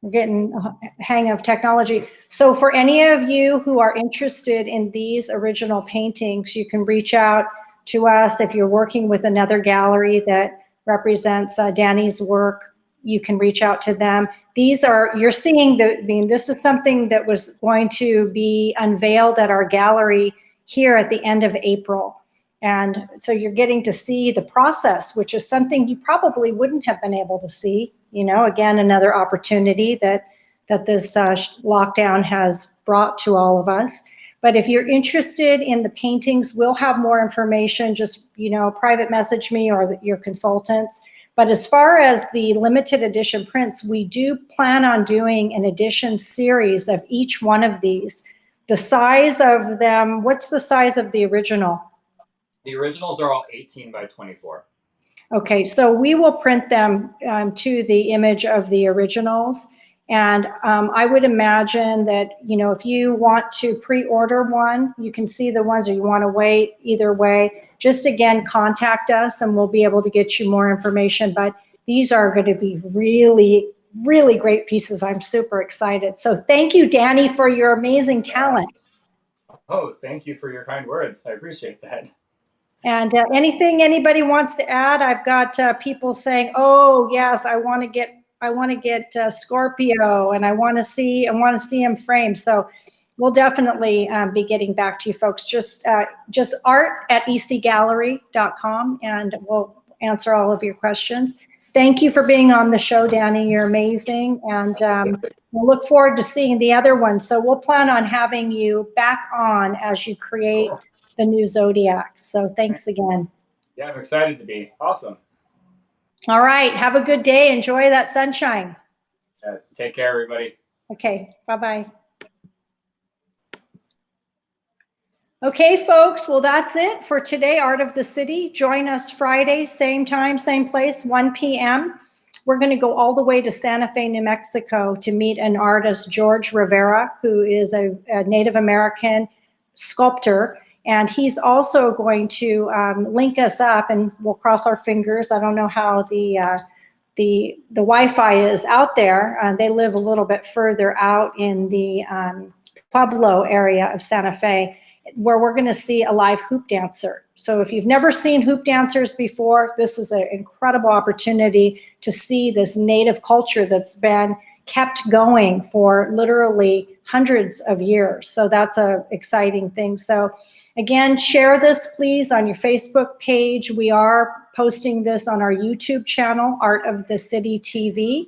We're getting a hang of technology. So for any of you who are interested in these original paintings, you can reach out to us if you're working with another gallery that represents Danny's work. you can reach out to them. These are, you're seeing the, I mean, this is something that was going to be unveiled at our gallery here at the end of April. And so you're getting to see the process, which is something you probably wouldn't have been able to see. You know, again, another opportunity that this lockdown has brought to all of us. But if you're interested in the paintings, we'll have more information. Just, you know, private message me or your consultants. But as far as the limited edition prints, we do plan on doing an edition series of each one of these. The size of them, what's the size of the original? The originals are all 18 by 24. Okay, so we will print them to the image of the originals. And I would imagine that, you know, if you want to pre-order one, you can see the ones, or you want to wait, either way, just again, contact us and we'll be able to get you more information. But these are going to be really, really great pieces. I'm super excited. So thank you, Danny, for your amazing talent. Oh, thank you for your kind words. I appreciate that. And anything anybody wants to add? I've got people saying, "Oh yes, I want to get Scorpio, and I want to see him framed." So we'll definitely be getting back to you folks. Just art@ecgallery.com, and we'll answer all of your questions. Thank you for being on the show, Danny. You're amazing, and we'll look forward to seeing the other ones. So we'll plan on having you back on as you create the new Zodiac. So thanks again. Yeah, I'm excited to be. Awesome. All right. Have a good day. Enjoy that sunshine. Take care, everybody. Okay. Bye-bye. Okay, folks. Well, that's it for today, Art of the City. Join us Friday, same time, same place, 1 p.m. We're going to go all the way to Santa Fe, New Mexico to meet an artist, George Rivera, who is a Native American sculptor. And he's also going to link us up, and we'll cross our fingers. I don't know how the Wi-Fi is out there. They live a little bit further out in the Pueblo area of Santa Fe, where we're going to see a live hoop dancer. So if you've never seen hoop dancers before, this is an incredible opportunity to see this native culture that's been kept going for literally hundreds of years. So that's an exciting thing. So again, share this please on your Facebook page. We are posting this on our YouTube channel, Art of the City TV.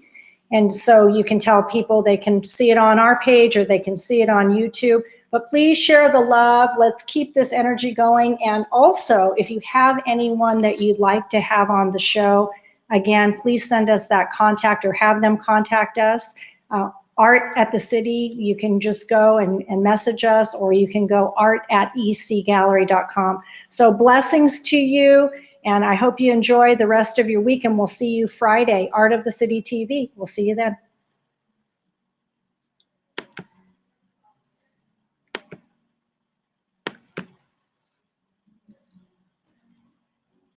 And so you can tell people they can see it on our page or they can see it on YouTube. But please share the love. Let's keep this energy going. And also, if you have anyone that you'd like to have on the show, again, please send us that contact or have them contact us. Art at the City, you can just go and message us, or you can go art@ecgallery.com. So blessings to you, and I hope you enjoy the rest of your week, and we'll see you Friday, Art of the City TV. We'll see you then.